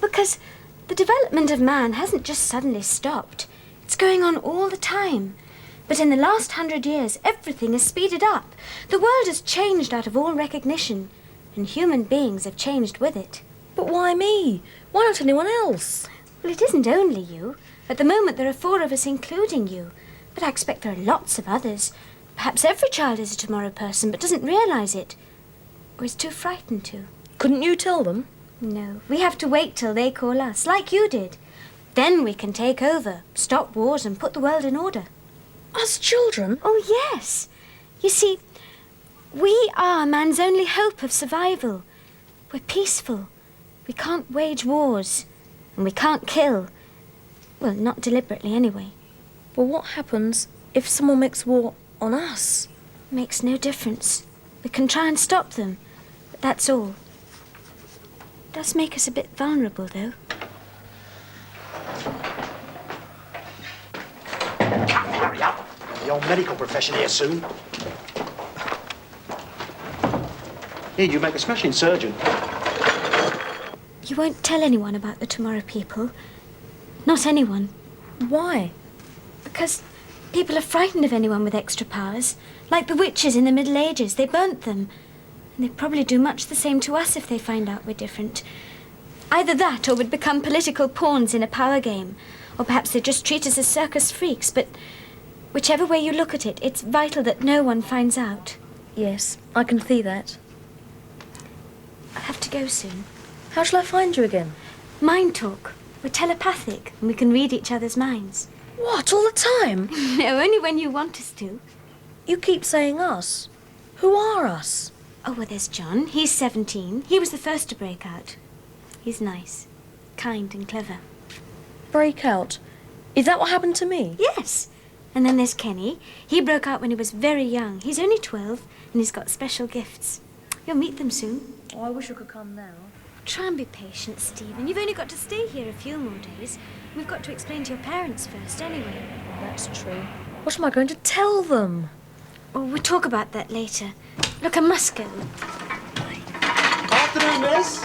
because the development of man hasn't just suddenly stopped. It's going on all the time. But in the last 100 years, everything has speeded up. The world has changed out of all recognition, and human beings have changed with it. But why me? Why not anyone else? Well, it isn't only you. At the moment, there are 4 of us, including you. But I expect there are lots of others. Perhaps every child is a tomorrow person, but doesn't realise it. Or is too frightened to. Couldn't you tell them? No, we have to wait till they call us, like you did. Then we can take over, stop wars and put the world in order. Us children? Oh, yes. You see, we are man's only hope of survival. We're peaceful. We can't wage wars. And we can't kill. Well, not deliberately, anyway. Well, what happens if someone makes war on us? Makes no difference. We can try and stop them, but that's all. Does make us a bit vulnerable, though. Hurry up. The old medical profession here soon. Here, you make a smashing surgeon. You won't tell anyone about the Tomorrow people. Not anyone. Why? Because people are frightened of anyone with extra powers. Like the witches in the Middle Ages. They burnt them. And they'd probably do much the same to us if they find out we're different. Either that or we'd become political pawns in a power game. Or perhaps they'd just treat us as circus freaks. But whichever way you look at it, it's vital that no one finds out. Yes, I can see that. I'll have to go soon. How shall I find you again? Mind talk. We're telepathic and we can read each other's minds. What, all the time? No, only when you want us to. You keep saying us. Who are us? Oh, well, there's John. He's 17. He was the first to break out. He's nice, kind and clever. Break out? Is that what happened to me? Yes. And then there's Kenny. He broke out when he was very young. He's only 12 and he's got special gifts. You'll meet them soon. Oh, I wish I could come now. Try and be patient, Stephen. You've only got to stay here a few more days. We've got to explain to your parents first, anyway. That's true. What am I going to tell them? Oh, we'll talk about that later. Look, I must go. Afternoon, miss.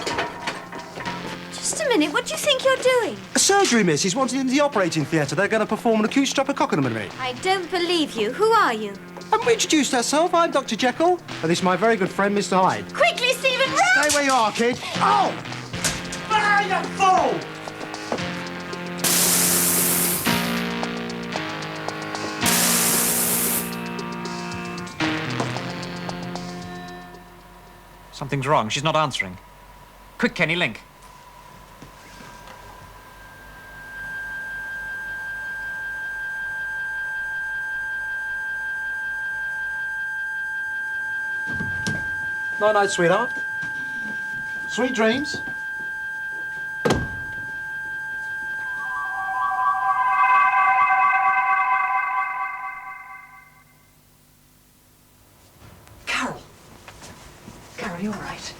Just a minute. What do you think you're doing? A surgery, miss. He's wanted in the operating theatre. They're going to perform an acute streptococconomy. I don't believe you. Who are you? Haven't we introduced ourselves? I'm Dr. Jekyll. And this is my very good friend, Mr. Hyde. Quickly, Stephen, run! Stay where you are, kid. Oh! Ah, you fool! Something's wrong. She's not answering. Quick, Kenny, link. Night-night, sweetheart. Sweet dreams. Carol. Carol, you all right?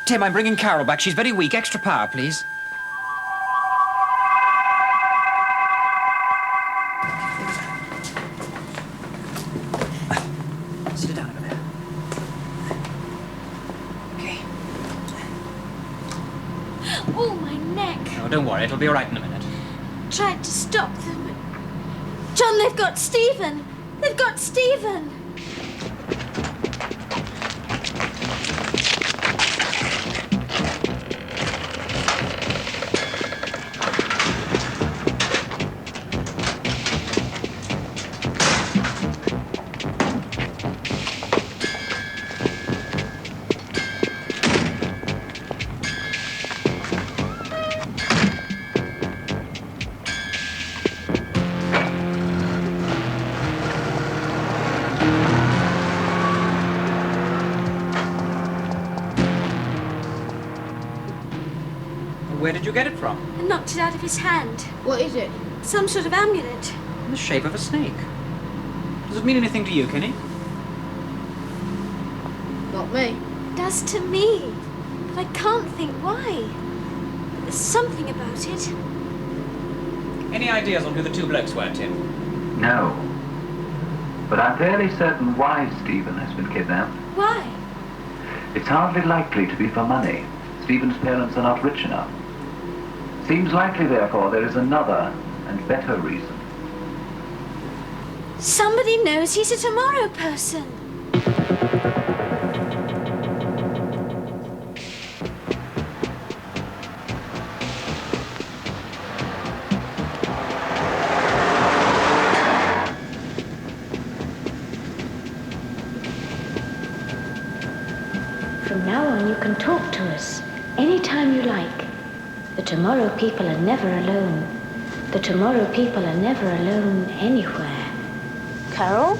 Tim, I'm bringing Carol back. She's very weak. Extra power, please. Sit down over there. Okay. Oh, my neck. Oh, don't worry. It'll be all right in a minute. Tried to stop them. John, they've got Stephen. They've got Stephen. Where did you get it from? I knocked it out of his hand. What is it? Some sort of amulet. In the shape of a snake. Does it mean anything to you, Kenny? Not me. It does to me. But I can't think why. But there's something about it. Any ideas on who the 2 blokes were, Tim? No. But I'm fairly certain why Stephen has been kidnapped. Why? It's hardly likely to be for money. Stephen's parents are not rich enough. Seems likely, therefore, there is another and better reason. Somebody knows he's a tomorrow person. From now on, you can talk to us anytime you like. The tomorrow people are never alone. The tomorrow people are never alone anywhere. Carol?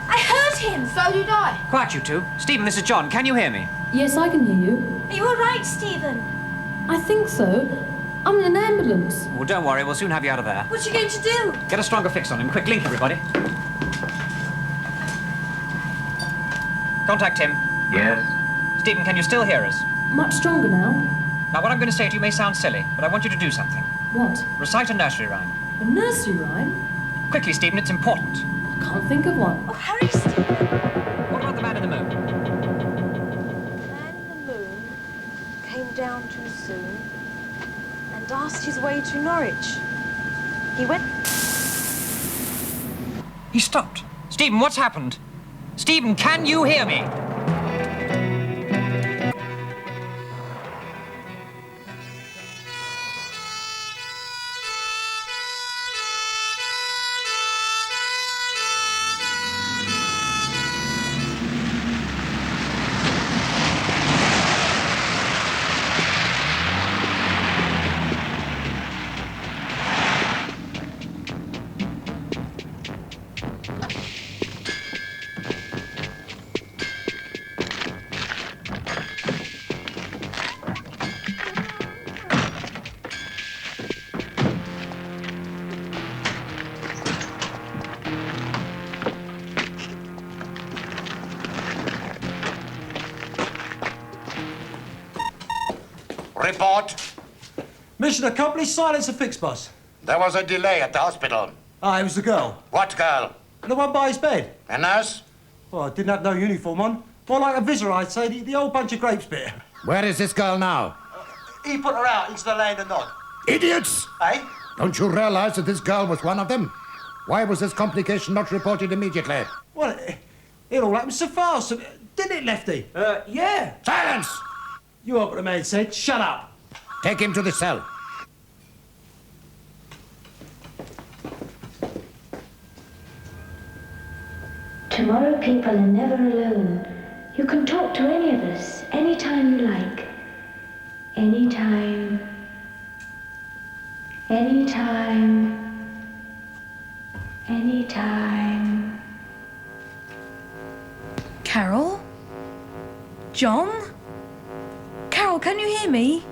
I heard him! So did I. Quiet, you two. Stephen, this is John. Can you hear me? Yes, I can hear you. Are you all right, Stephen? I think so. I'm in an ambulance. Well, don't worry. We'll soon have you out of there. What are you going to do? Get a stronger fix on him. Quick, link, everybody. Contact him. Yes? Stephen, can you still hear us? Much stronger now. Now, what I'm going to say to you may sound silly, but I want you to do something. What? Recite a nursery rhyme. A nursery rhyme? Quickly, Stephen, it's important. I can't think of one. Oh, hurry, Stephen. What about the man in the moon? The man in the moon came down too soon and asked his way to Norwich. He went... He stopped. Stephen, what's happened? Stephen, can you hear me? Report. Mission accomplished. Silence and fix, boss. There was a delay at the hospital. Ah, it was the girl. What girl? The one by his bed. A nurse? Well, I didn't have no uniform on. More like a visitor, I'd say. The old bunch of grapes bit. Where is this girl now? He put her out into the lane and nod. Idiots! Eh? Don't you realize that this girl was one of them? Why was this complication not reported immediately? Well, it all happened so fast. Didn't it, Lefty? Yeah. Silence! You heard what the man said. Shut up. Take him to the cell. Tomorrow people are never alone. You can talk to any of us anytime you like. Anytime. Anytime. Anytime. Carol? John? Carol, can you hear me?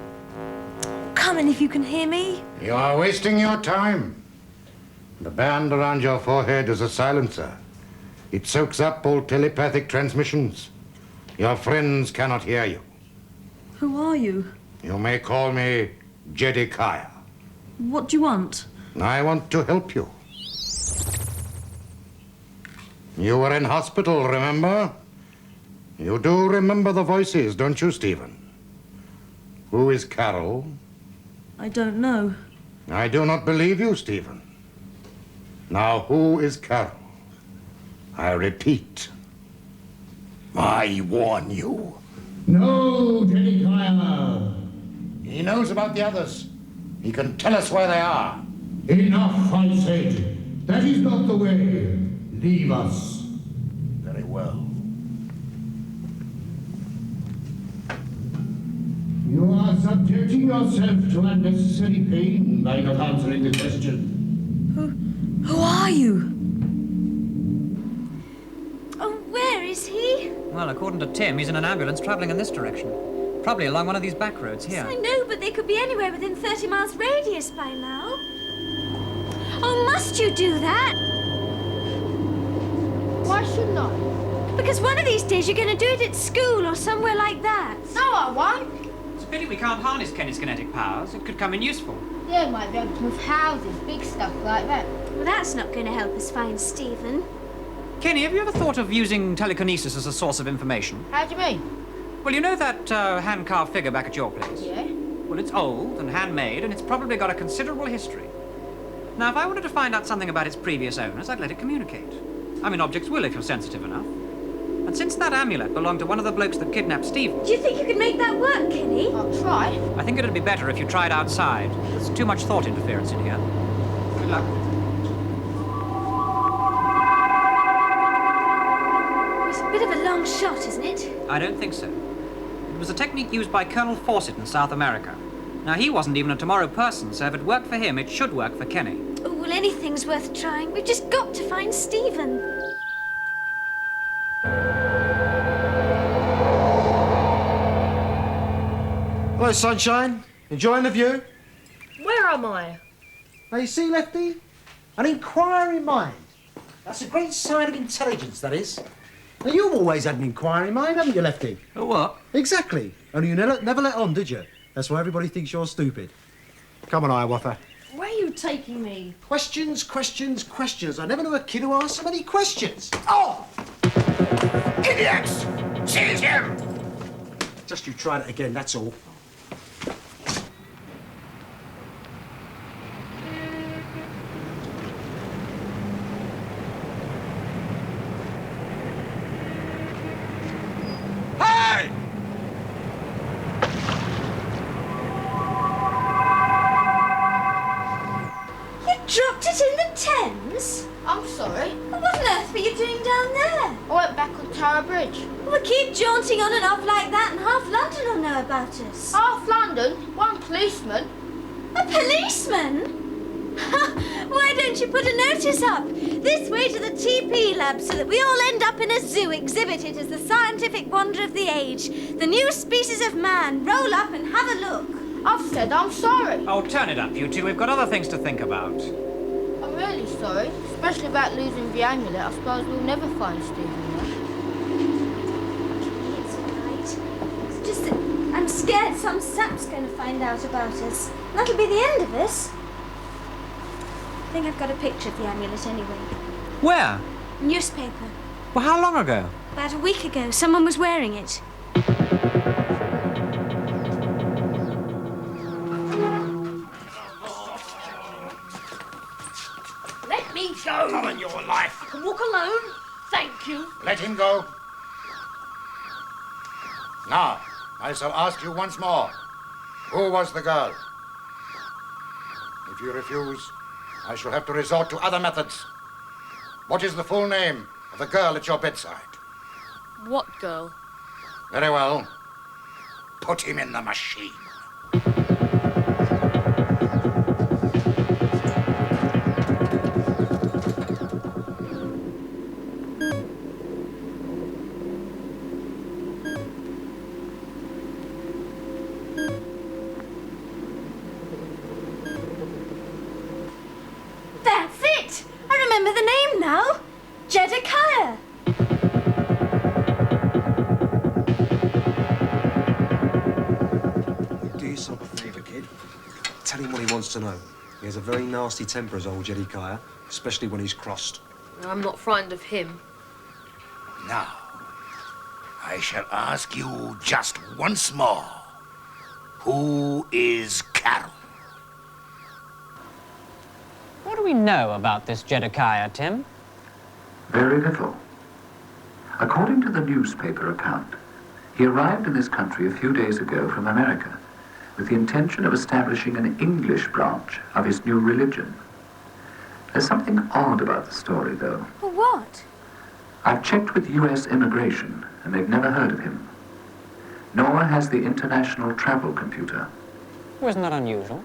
Come in if you can hear me. You are wasting your time. The band around your forehead is a silencer. It soaks up all telepathic transmissions. Your friends cannot hear you. Who are you? You may call me Jedikiah. What do you want? I want to help you. You were in hospital, remember? You do remember the voices, don't you, Stephen? Who is Carol? I don't know. I do not believe you, Stephen. Now, who is Carol? I repeat. I warn you. No, Jedikiah. He knows about the others. He can tell us where they are. Enough, I said. That is not the way. Leave us. Very well. You are subjecting yourself to unnecessary pain by not answering the question. Who are you? Oh, where is he? Well, according to Tim, he's in an ambulance travelling in this direction. Probably along one of these back roads here. I know, but they could be anywhere within 30 miles radius by now. Oh, must you do that? Why shouldn't I? Because one of these days you're going to do it at school or somewhere like that. No, I won't. It's a pity we can't harness Kenny's kinetic powers. It could come in useful. Yeah, might be able to move houses, big stuff like that. Well, that's not going to help us find Stephen. Kenny, have you ever thought of using telekinesis as a source of information? How do you mean? Well, you know that hand-carved figure back at your place? Yeah? Well, it's old and handmade, and it's probably got a considerable history. Now, if I wanted to find out something about its previous owners, I'd let it communicate. I mean, objects will if you're sensitive enough. And since that amulet belonged to one of the blokes that kidnapped Stephen... Do you think you could make that work, Kenny? I'll try. I think it'd be better if you tried outside. There's too much thought interference in here. Good luck. It's a bit of a long shot, isn't it? I don't think so. It was a technique used by Colonel Fawcett in South America. Now, he wasn't even a tomorrow person, so if it worked for him, it should work for Kenny. Oh, well, anything's worth trying. We've just got to find Stephen. Hello, sunshine. Enjoying the view? Where am I? Now, you see, Lefty? An inquiring mind. That's a great sign of intelligence, that is. Now, you've always had an inquiring mind, haven't you, Lefty? A what? Exactly. Only you never let on, did you? That's why everybody thinks you're stupid. Come on, Hiawatha. Where are you taking me? Questions, questions, questions. I never knew a kid who asked so many questions. Oh! Idiots! Seize him! Just you tried it again, that's all. Hey! Dropped it in the Thames? I'm sorry. Well, what on earth were you doing down there? I went back on Tower Bridge. Well, we keep jaunting on and off like that and half London will know about us. Half London, one policeman. A policeman? Why don't you put a notice up? This way to the TP lab so that we all end up in a zoo exhibited as the scientific wonder of the age. The new species of man. Roll up and have a look. I've said I'm sorry. Oh, turn it up, you two. We've got other things to think about. I'm really sorry, especially about losing the amulet. I suppose we'll never find Stephen yet. It's all right. It's just that I'm scared some sap's going to find out about us. That'll be the end of us. I think I've got a picture of the amulet anyway. Where? Newspaper. Well, how long ago? About a week ago, someone was wearing it. Let me go. Come on, your life. I can walk alone. Thank you. Let him go. Now, I shall ask you once more. Who was the girl? If you refuse, I shall have to resort to other methods. What is the full name of the girl at your bedside? What girl? Very well. Put him in the machine. That's it! I remember the name now. Jedikiah. Do yourself a favour, kid. Tell him what he wants to know. He has a very nasty temper, as old Jedikiah, especially when he's crossed. I'm not frightened of him. Now, I shall ask you just once more. Who is Carol? What do we know about this Jedikiah, Tim? Very little. According to the newspaper account, he arrived in this country a few days ago from America with the intention of establishing an English branch of his new religion. There's something odd about the story, though. Well, what? I've checked with U.S. immigration, and they've never heard of him. Nor has the international travel computer. Wasn't that unusual?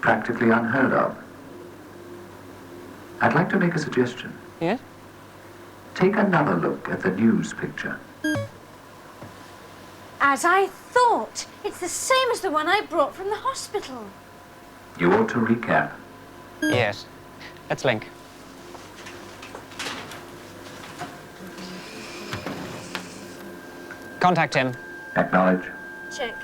Practically unheard of. I'd like to make a suggestion. Yes? Take another look at the news picture. As I thought. It's the same as the one I brought from the hospital. You ought to recap. Yes. Let's link. Contact him. Acknowledge. Check.